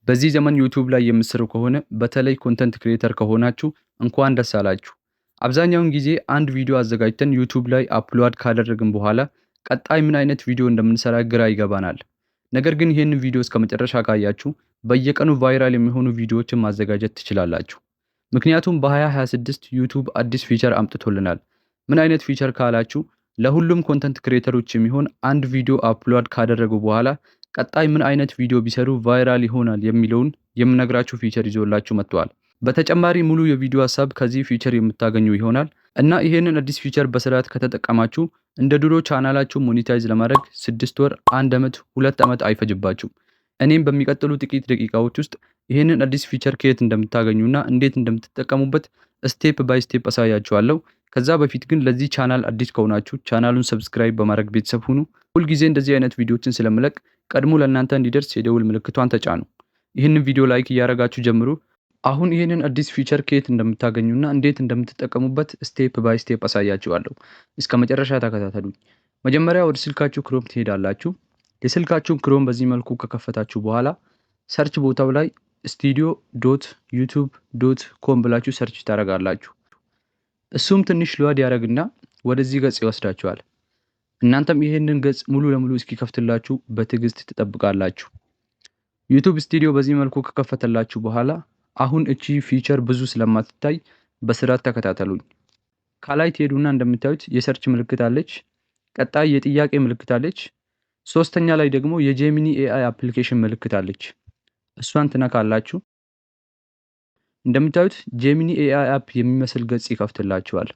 በዚህ ዘመን ዩቲዩብ ላይ የምትሰሩ ከሆነ በተለይ ኮንተንት ክሪኤተር ከሆናችሁ እንኳን ደስ አላችሁ። አብዛኛውን ጊዜ አንድ ቪዲዮ አዘጋጅተን ዩቲዩብ ላይ አፕሎድ ካደረግን በኋላ ቀጣይ ምን አይነት ቪዲዮ እንደምንሰራ ግራ ይገባናል። ነገር ግን ይህንን ቪዲዮ እስከመጨረሻ ካያችሁ በየቀኑ ቫይራል የሚሆኑ ቪዲዮዎችን ማዘጋጀት ትችላላችሁ። ምክንያቱም በ2026 ዩቲዩብ አዲስ ፊቸር አምጥቶልናል። ምን አይነት ፊቸር ካላችሁ ለሁሉም ኮንተንት ክሪኤተሮች የሚሆን አንድ ቪዲዮ አፕሎድ ካደረጉ በኋላ ቀጣይ ምን አይነት ቪዲዮ ቢሰሩ ቫይራል ይሆናል የሚለውን የምነግራችሁ ፊቸር ይዞላችሁ መጥቷል። በተጨማሪ ሙሉ የቪዲዮ ሐሳብ ከዚህ ፊቸር የምታገኙ ይሆናል እና ይሄንን አዲስ ፊቸር በስርዓት ከተጠቀማችሁ እንደ ድሮ ቻናላችሁ ሞኔታይዝ ለማድረግ 6 ወር፣ 1 ዓመት፣ 2 ዓመት አይፈጅባችሁም። እኔም በሚቀጥሉ ጥቂት ደቂቃዎች ውስጥ ይሄንን አዲስ ፊቸር ከየት እንደምታገኙና እንዴት እንደምትጠቀሙበት ስቴፕ ባይ ስቴፕ አሳያችኋለሁ። ከዛ በፊት ግን ለዚህ ቻናል አዲስ ከሆናችሁ ቻናሉን ሰብስክራይብ በማድረግ ቤተሰብ ሁኑ። ሁልጊዜ እንደዚህ አይነት ቪዲዮዎችን ስለምለቅ ቀድሞ ለእናንተ እንዲደርስ የደውል ምልክቷን ተጫኑ። ይህንን ቪዲዮ ላይክ እያደረጋችሁ ጀምሩ። አሁን ይህንን አዲስ ፊቸር ከየት እንደምታገኙና እንዴት እንደምትጠቀሙበት ስቴፕ ባይ ስቴፕ አሳያችኋለሁ። እስከ መጨረሻ ተከታተሉኝ። መጀመሪያ ወደ ስልካችሁ ክሮም ትሄዳላችሁ። የስልካችሁን ክሮም በዚህ መልኩ ከከፈታችሁ በኋላ ሰርች ቦታው ላይ studio.youtube.com ብላችሁ ሰርች ታደርጋላችሁ። እሱም ትንሽ ሎድ ያደርግና ወደዚህ ገጽ ይወስዳችኋል። እናንተም ይሄንን ገጽ ሙሉ ለሙሉ እስኪከፍትላችሁ በትዕግስት ትጠብቃላችሁ። ዩቲዩብ ስቱዲዮ በዚህ መልኩ ከከፈተላችሁ በኋላ አሁን እቺ ፊቸር ብዙ ስለማትታይ በስርዓት ተከታተሉኝ። ከላይ ትሄዱና እንደምታዩት የሰርች ምልክት አለች፣ ቀጣይ የጥያቄ ምልክት አለች፣ ሶስተኛ ላይ ደግሞ የጄሚኒ ኤአይ አፕሊኬሽን ምልክት አለች። እሷን ትነካላችሁ። እንደምታዩት ጄሚኒ ኤአይ አፕ የሚመስል ገጽ ይከፍትላችኋል።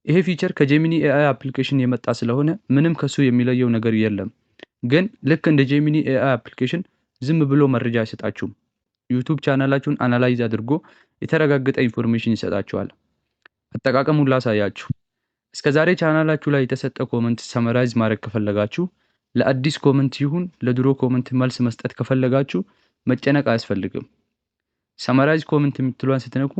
ይሄ ፊቸር ከጄሚኒ ኤአይ አፕሊኬሽን የመጣ ስለሆነ ምንም ከሱ የሚለየው ነገር የለም። ግን ልክ እንደ ጄሚኒ ኤአይ አፕሊኬሽን ዝም ብሎ መረጃ አይሰጣችሁም። ዩቲዩብ ቻናላችሁን አናላይዝ አድርጎ የተረጋገጠ ኢንፎርሜሽን ይሰጣችኋል። አጠቃቀሙን ላሳያችሁ። እስከዛሬ ቻናላችሁ ላይ የተሰጠ ኮመንት ሰመራይዝ ማድረግ ከፈለጋችሁ፣ ለአዲስ ኮመንት ይሁን ለድሮ ኮመንት መልስ መስጠት ከፈለጋችሁ መጨነቅ አያስፈልግም። ሰመራይዝ ኮመንት የምትሏን ስትነኩ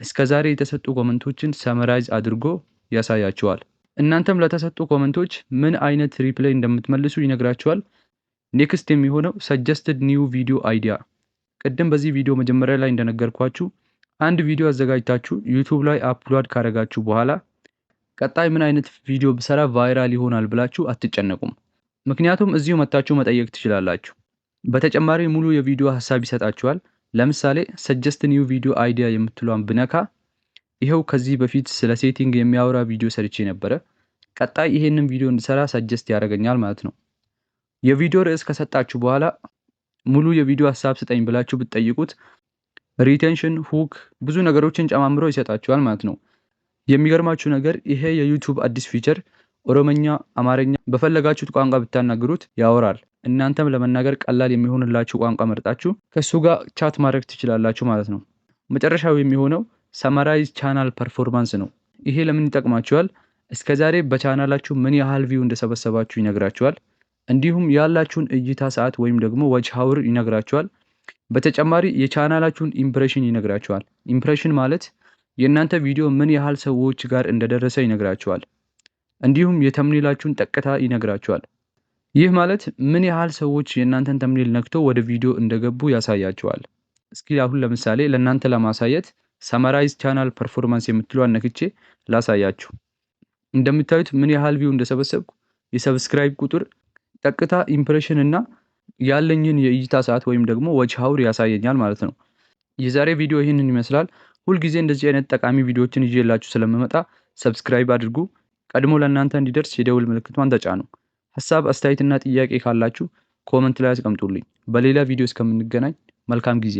እስከዛሬ የተሰጡ ኮመንቶችን ሰመራይዝ አድርጎ ያሳያችኋል። እናንተም ለተሰጡ ኮመንቶች ምን አይነት ሪፕላይ እንደምትመልሱ ይነግራችኋል። ኔክስት የሚሆነው ሰጀስትድ ኒው ቪዲዮ አይዲያ። ቅድም በዚህ ቪዲዮ መጀመሪያ ላይ እንደነገርኳችሁ አንድ ቪዲዮ አዘጋጅታችሁ ዩቲዩብ ላይ አፕሎድ ካደረጋችሁ በኋላ ቀጣይ ምን አይነት ቪዲዮ ብሰራ ቫይራል ይሆናል ብላችሁ አትጨነቁም። ምክንያቱም እዚሁ መታችሁ መጠየቅ ትችላላችሁ። በተጨማሪ ሙሉ የቪዲዮ ሐሳብ ይሰጣችኋል። ለምሳሌ ሰጀስት ኒው ቪዲዮ አይዲያ የምትሏን ብነካ ይሄው ከዚህ በፊት ስለ ሴቲንግ የሚያወራ ቪዲዮ ሰርቼ ነበረ። ቀጣይ ይሄንን ቪዲዮ እንድሰራ ሰጀስት ያደርገኛል ማለት ነው። የቪዲዮ ርዕስ ከሰጣችሁ በኋላ ሙሉ የቪዲዮ ሐሳብ ስጠኝ ብላችሁ ብትጠይቁት ሪቴንሽን፣ ሁክ ብዙ ነገሮችን ጨማምሮ ይሰጣችኋል ማለት ነው። የሚገርማችሁ ነገር ይሄ የዩቲዩብ አዲስ ፊቸር ኦሮምኛ፣ አማርኛ በፈለጋችሁት ቋንቋ ብታናግሩት ያወራል። እናንተም ለመናገር ቀላል የሚሆንላችሁ ቋንቋ መርጣችሁ ከሱ ጋር ቻት ማድረግ ትችላላችሁ ማለት ነው። መጨረሻው የሚሆነው ሰመራይዝ ቻናል ፐርፎርማንስ ነው። ይሄ ለምን ይጠቅማችኋል? እስከዛሬ በቻናላችሁ ምን ያህል ቪው እንደሰበሰባችሁ ይነግራችኋል። እንዲሁም ያላችሁን እይታ ሰዓት ወይም ደግሞ ዋች ሃወር ይነግራችኋል። በተጨማሪ የቻናላችሁን ኢምፕሬሽን ይነግራችኋል። ኢምፕሬሽን ማለት የእናንተ ቪዲዮ ምን ያህል ሰዎች ጋር እንደደረሰ ይነግራችኋል። እንዲሁም የተምኔላችሁን ጠቀታ ይነግራችኋል። ይህ ማለት ምን ያህል ሰዎች የእናንተን ተምኔል ነክቶ ወደ ቪዲዮ እንደገቡ ያሳያችኋል። እስኪ አሁን ለምሳሌ ለእናንተ ለማሳየት ሰመራይዝ ቻናል ፐርፎርማንስ የምትሏን ነክቼ ላሳያችሁ። እንደምታዩት ምን ያህል ቪው እንደሰበሰብኩ፣ የሰብስክራይብ ቁጥር፣ ጠቅታ፣ ኢምፕሬሽን እና ያለኝን የእይታ ሰዓት ወይም ደግሞ ዋች ሃወር ያሳየኛል ማለት ነው። የዛሬ ቪዲዮ ይህንን ይመስላል። ሁልጊዜ እንደዚህ አይነት ጠቃሚ ቪዲዮዎችን ይዤላችሁ ስለምመጣ ሰብስክራይብ አድርጉ። ቀድሞ ለእናንተ እንዲደርስ የደውል ምልክቷን ተጫኑ። ሐሳብ አስተያየትና ጥያቄ ካላችሁ ኮመንት ላይ አስቀምጡልኝ። በሌላ ቪዲዮ እስከምንገናኝ መልካም ጊዜ